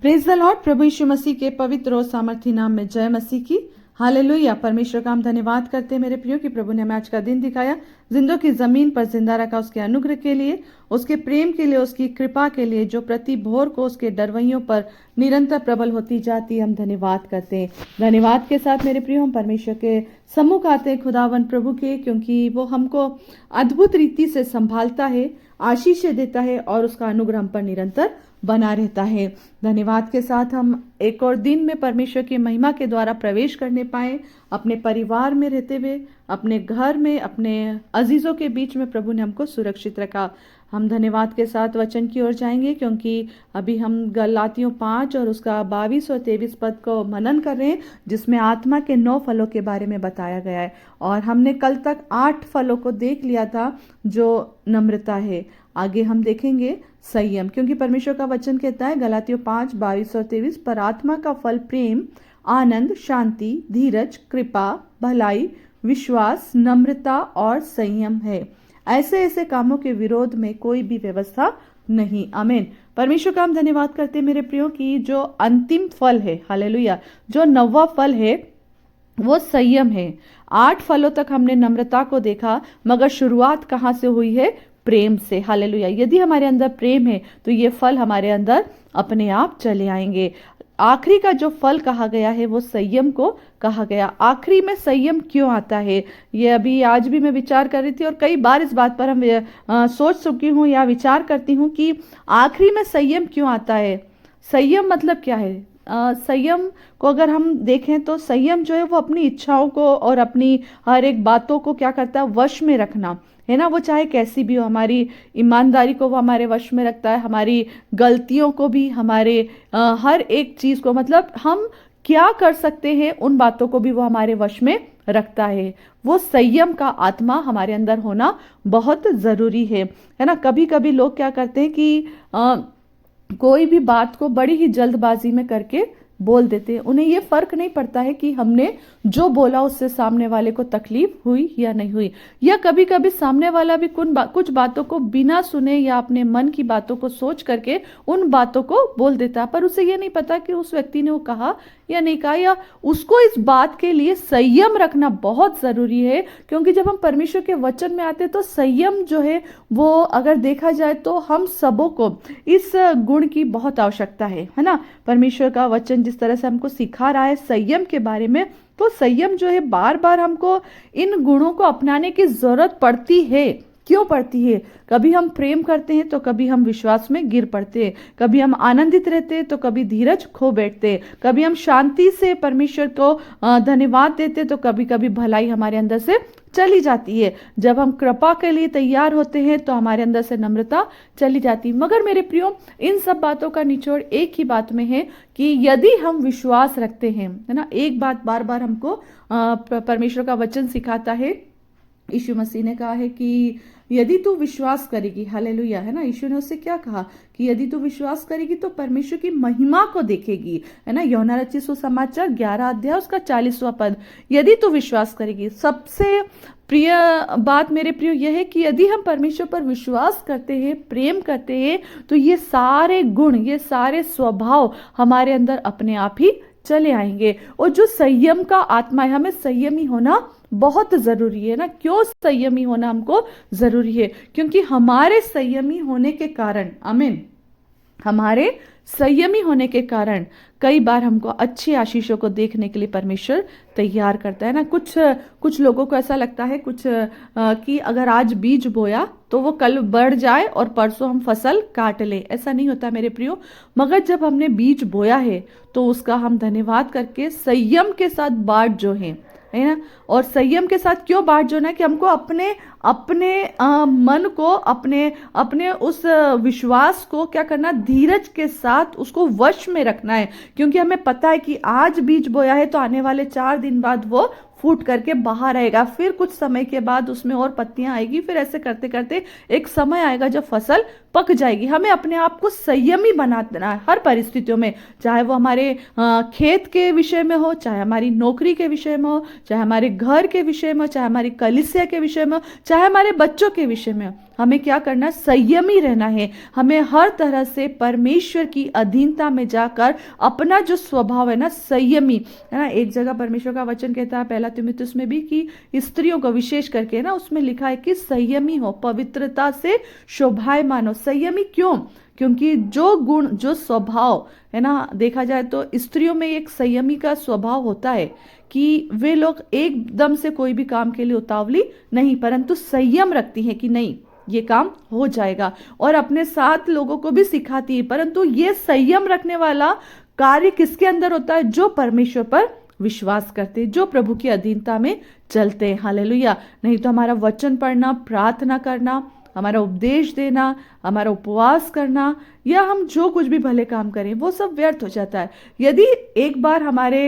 Praise the lord. प्रभु यीशु मसीह के पवित्र और सामर्थी नाम में जय मसीह की। हालेलुया। परमेश्वर का हम धन्यवाद करते हैं मेरे प्रियो कि प्रभु ने हमें आज का दिन दिखाया, जिंदों की जमीन पर जिंदा रखा, उसके अनुग्रह के लिए, उसके प्रेम के लिए, उसकी कृपा के लिए, जो प्रति भोर को उसके डरवैयों पर निरंतर प्रबल होती जाती है। हम धन्यवाद करते हैं। धन्यवाद के साथ मेरे प्रियो हम परमेश्वर के सम्मुख आते हैं, खुदावन प्रभु के, क्योंकि वो हमको अद्भुत रीति से संभालता है, आशीष देता है और उसका अनुग्रह हम पर निरंतर बना रहता है। धन्यवाद के साथ हम एक और दिन में परमेश्वर की महिमा के द्वारा प्रवेश करने पाए, अपने परिवार में रहते हुए, अपने घर में, अपने अजीजों के बीच में प्रभु ने हमको सुरक्षित रखा। हम धन्यवाद के साथ वचन की ओर जाएंगे, क्योंकि अभी हम गलातियों 5 और उसका 22 और 23 पद को मनन कर रहे हैं, जिसमें आत्मा के 9 फलों के बारे में बताया गया है। और हमने कल तक 8 फलों को देख लिया था, जो नम्रता है। आगे हम देखेंगे संयम, क्योंकि परमेश्वर का वचन कहता है गलातियों 5, 22 और 23, पर आत्मा का फल प्रेम, आनंद, शांति, धीरज, कृपा, भलाई, विश्वास, नम्रता और संयम है। ऐसे ऐसे कामों के विरोध में कोई भी व्यवस्था नहीं। आमीन। परमेश्वर का हम धन्यवाद करते हैं मेरे प्रियो की जो अंतिम फल है, हालेलुया, जो 9वां फल है वो संयम है। 8 फलों तक हमने नम्रता को देखा, मगर शुरुआत कहाँ से हुई है? प्रेम से। हालेलुया। यदि हमारे अंदर प्रेम है तो ये फल हमारे अंदर अपने आप चले आएंगे। आखिरी का जो फल कहा गया है वो संयम को कहा गया। आखिरी में संयम क्यों आता है, ये अभी आज भी मैं विचार कर रही थी, और कई बार इस बात पर हम सोच चुकी हूँ या विचार करती हूँ कि आखिरी में संयम क्यों आता है। संयम मतलब क्या है? संयम को अगर हम देखें तो संयम जो है वो अपनी इच्छाओं को और अपनी हर एक बातों को क्या करता है? वश में रखना है ना। वो चाहे कैसी भी हो, हमारी ईमानदारी को वो हमारे वश में रखता है, हमारी गलतियों को भी, हमारे हर एक चीज को, मतलब हम क्या कर सकते हैं उन बातों को भी वो हमारे वश में रखता है। वो संयम का आत्मा हमारे अंदर होना बहुत जरूरी है ना। कभी कभी लोग क्या करते हैं कि कोई भी बात को बड़ी ही जल्दबाजी में करके बोल देते हैं। उन्हें ये फर्क नहीं पड़ता है कि हमने जो बोला उससे सामने वाले को तकलीफ हुई या नहीं हुई, या कभी कभी सामने वाला भी कुछ बातों को बिना सुने या अपने मन की बातों को सोच करके उन बातों को बोल देता है, पर उसे ये नहीं पता कि उस व्यक्ति ने वो कहा या नहीं कहा, या उसको इस बात के लिए संयम रखना बहुत जरूरी है। क्योंकि जब हम परमेश्वर के वचन में आते तो संयम जो है वो अगर देखा जाए तो हम सबों को इस गुण की बहुत आवश्यकता है ना। परमेश्वर का वचन जिस तरह से हमको सिखा रहा है संयम के बारे में, तो संयम जो है बार बार हमको इन गुणों को अपनाने की जरूरत पड़ती है। क्यों पड़ती है? कभी हम प्रेम करते हैं तो कभी हम विश्वास में गिर पड़ते हैं, कभी हम आनंदित रहते हैं तो कभी धीरज खो बैठते हैं, कभी हम शांति से परमेश्वर को धन्यवाद देते तो कभी कभी भलाई हमारे अंदर से चली जाती है। जब हम कृपा के लिए तैयार होते हैं तो हमारे अंदर से नम्रता चली जाती है। मगर मेरे प्रियो, इन सब बातों का निचोड़ एक ही बात में है कि यदि हम विश्वास रखते हैं, है ना। एक बात बार बार हमको परमेश्वर का वचन सिखाता है। यीशु मसीह ने कहा है कि यदि तू विश्वास करेगी, हालेलुया, है ना। यीशु ने उससे क्या कहा कि यदि तू विश्वास करेगी तो परमेश्वर की महिमा को देखेगी, है ना। यूहन्ना रचित सुसमाचार 11 अध्याय उसका 40वां पद। यदि तू विश्वास करेगी। सबसे प्रिय बात मेरे प्रियो यह है कि यदि हम परमेश्वर पर विश्वास करते हैं, प्रेम करते हैं, तो ये सारे गुण, ये सारे स्वभाव हमारे अंदर अपने आप ही चले आएंगे। और जो संयम का आत्मा है, हमें संयमी होना बहुत जरूरी है ना। क्यों संयमी होना हमको जरूरी है? क्योंकि हमारे संयमी होने के कारण, आमीन, हमारे संयमी होने के कारण कई बार हमको अच्छी आशीषों को देखने के लिए परमेश्वर तैयार करता है ना। कुछ लोगों को ऐसा लगता है कि अगर आज बीज बोया तो वो कल बढ़ जाए और परसों हम फसल काट ले। ऐसा नहीं होता मेरे प्रियो। मगर जब हमने बीज बोया है तो उसका हम धन्यवाद करके संयम के साथ बाट जो है ना। और संयम के साथ क्यों बाट जोना है? कि हमको अपने मन को, अपने उस विश्वास को क्या करना? धीरज के साथ उसको वश में रखना है। क्योंकि हमें पता है कि आज बीज बोया है तो आने वाले 4 दिन बाद वो फूट करके बाहर आएगा, फिर कुछ समय के बाद उसमें और पत्तियां आएगी, फिर ऐसे करते करते एक समय आएगा जब फसल पक जाएगी। हमें अपने आप को संयमी बनाना है हर परिस्थितियों में, चाहे वो हमारे खेत के विषय में हो, चाहे हमारी नौकरी के विषय में हो, चाहे हमारे घर के विषय में हो, चाहे हमारी कलीसिया के विषय में हो, चाहे हमारे बच्चों के विषय में हो। हमें क्या करना है? संयमी रहना है। हमें हर तरह से परमेश्वर की अधीनता में जाकर अपना जो स्वभाव है ना, संयमी है ना। एक जगह परमेश्वर का वचन कहता है 1 तीमुथियुस में भी कि स्त्रियों को विशेष करके ना उसमें लिखा है कि संयमी हो, पवित्रता से शोभायमान हो। संयमी क्यों? क्योंकि जो गुण, जो स्वभाव है ना, देखा जाए तो स्त्रियों में एक संयमी का स्वभाव होता है कि वे लोग एकदम से कोई भी काम के लिए उतावली नहीं, परंतु संयम रखती हैं कि नहीं, ये काम हो जाएगा, और अपने साथ लोगों को भी सिखाती है। परंतु ये संयम रखने वाला कार्य किसके अंदर होता है? जो परमेश्वर पर विश्वास करते हैं, जो प्रभु की अधीनता में चलते हैं। हालेलुया। नहीं तो हमारा वचन पढ़ना, प्रार्थना करना, हमारा उपदेश देना, हमारा उपवास करना, या हम जो कुछ भी भले काम करें, वो सब व्यर्थ हो जाता है। यदि एक बार हमारे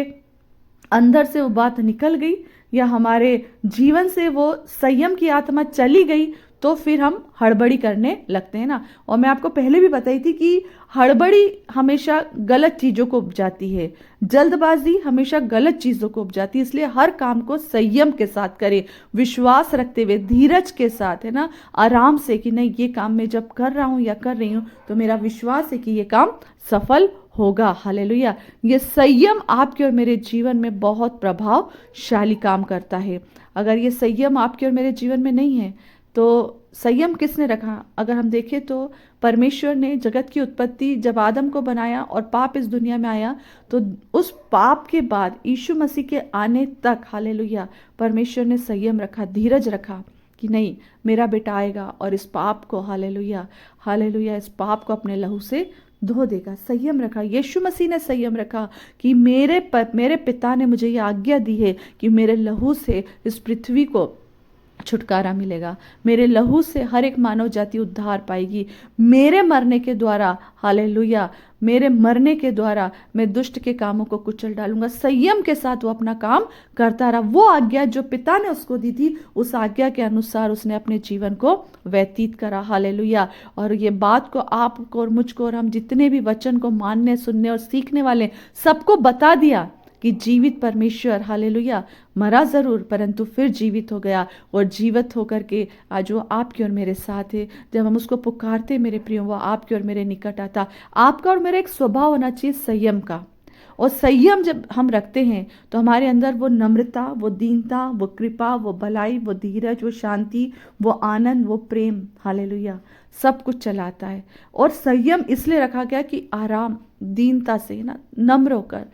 अंदर से वो बात निकल गई या हमारे जीवन से वो संयम की आत्मा चली गई, तो फिर हम हड़बड़ी करने लगते हैं ना। और मैं आपको पहले भी बताई थी कि हड़बड़ी हमेशा गलत चीज़ों को उपजाती है, जल्दबाजी हमेशा गलत चीज़ों को उपजाती है। इसलिए हर काम को संयम के साथ करें, विश्वास रखते हुए, धीरज के साथ, है ना, आराम से, कि नहीं, ये काम मैं जब कर रहा हूँ या कर रही हूँ तो मेरा विश्वास है कि ये काम सफल होगा। हालेलुया। ये संयम आपके और मेरे जीवन में बहुत प्रभावशाली काम करता है। अगर ये संयम आपके और मेरे जीवन में नहीं है तो संयम किसने रखा? अगर हम देखें तो परमेश्वर ने जगत की उत्पत्ति जब आदम को बनाया और पाप इस दुनिया में आया, तो उस पाप के बाद यीशु मसीह के आने तक, हालेलुया, परमेश्वर ने संयम रखा, धीरज रखा कि नहीं, मेरा बेटा आएगा और इस पाप को, हालेलुया हालेलुया, इस पाप को अपने लहू से धो देगा। संयम रखा, यीशु मसीह ने संयम रखा कि मेरे पिता ने मुझे ये आज्ञा दी है कि मेरे लहू से इस पृथ्वी को छुटकारा मिलेगा, मेरे लहू से हर एक मानव जाति उद्धार पाएगी, मेरे मरने के द्वारा, हालेलुया, मेरे मरने के द्वारा मैं दुष्ट के कामों को कुचल डालूंगा। संयम के साथ वो अपना काम करता रहा। वो आज्ञा जो पिता ने उसको दी थी, उस आज्ञा के अनुसार उसने अपने जीवन को व्यतीत करा। हालेलुया। और ये बात को आपको और मुझको और हम जितने भी वचन को मानने, सुनने और सीखने वाले, सबको बता दिया कि जीवित परमेश्वर, हालेलुया, मरा जरूर परंतु फिर जीवित हो गया, और जीवित होकर के आज वो आपके और मेरे साथ है। जब हम उसको पुकारते मेरे प्रियो, वो आपके और मेरे निकट आता। आपका और मेरा एक स्वभाव होना चाहिए संयम का, और संयम जब हम रखते हैं तो हमारे अंदर वो नम्रता, वो दीनता, वो कृपा, वो भलाई, वो धीरज, वो शांति, वो आनंद, वो प्रेम, हालेलुया, सब कुछ चलाता है। और संयम इसलिए रखा गया कि आराम, दीनता से ना, नम्र होकर,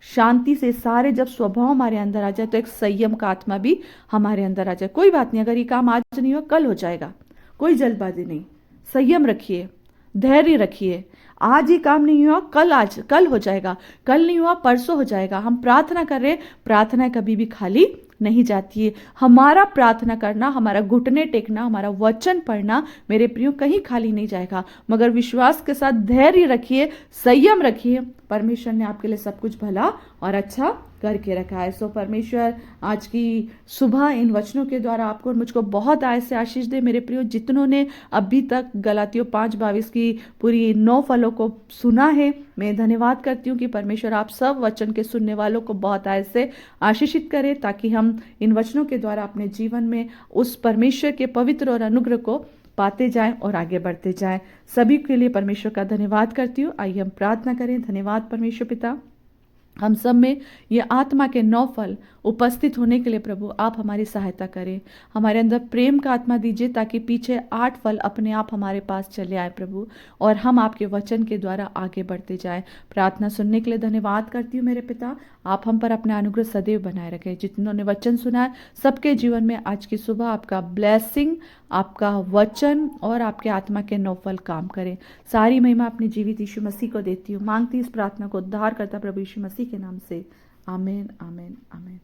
शांति से, सारे जब स्वभाव हमारे अंदर आ जाए तो एक संयम का आत्मा भी हमारे अंदर आ जाए। कोई बात नहीं, अगर ये काम आज नहीं हुआ कल हो जाएगा, कोई जल्दबाजी नहीं। संयम रखिए, धैर्य रखिए। आज ये काम नहीं हुआ, कल हो जाएगा, कल नहीं हुआ परसों हो जाएगा। हम प्रार्थना कर रहे, प्रार्थना कभी भी खाली नहीं जाती है। हमारा प्रार्थना करना, हमारा घुटने टेकना, हमारा वचन पढ़ना, मेरे प्रियो, कहीं खाली नहीं जाएगा। मगर विश्वास के साथ धैर्य रखिए, संयम रखिए। परमेश्वर ने आपके लिए सब कुछ भला और अच्छा करके रखा है। सो परमेश्वर आज की सुबह इन वचनों के द्वारा आपको और मुझको बहुत आय से आशीष दे। मेरे प्रियो, जितनों ने अभी तक गलातियों 5:22 की पूरी 9 फलों को सुना है, मैं धन्यवाद करती हूँ कि परमेश्वर आप सब वचन के सुनने वालों को बहुत आय से आशीषित करे, ताकि हम इन वचनों के द्वारा अपने जीवन में उस परमेश्वर के पवित्र और अनुग्रह को पाते जाएं और आगे बढ़ते जाएं। सभी के लिए परमेश्वर का धन्यवाद करती हूँ। आइए हम प्रार्थना करें। धन्यवाद परमेश्वर पिता, हम सब में ये आत्मा के 9 फल उपस्थित होने के लिए प्रभु आप हमारी सहायता करें। हमारे अंदर प्रेम का आत्मा दीजिए, ताकि पीछे 8 फल अपने आप हमारे पास चले आए प्रभु, और हम आपके वचन के द्वारा आगे बढ़ते जाएं। प्रार्थना सुनने के लिए धन्यवाद करती हूँ मेरे पिता। आप हम पर अपना अनुग्रह सदैव बनाए रखें। जितनों ने वचन सुना है, सबके जीवन में आज की सुबह आपका ब्लेसिंग, आपका वचन और आपके आत्मा के 9 फल काम करें। सारी महिमा अपने जीवित यीशु मसीह को देती हूँ। मांगती इस प्रार्थना को उद्धार करता प्रभु यीशु मसीह के नाम से। आमीन, आमीन, आमीन।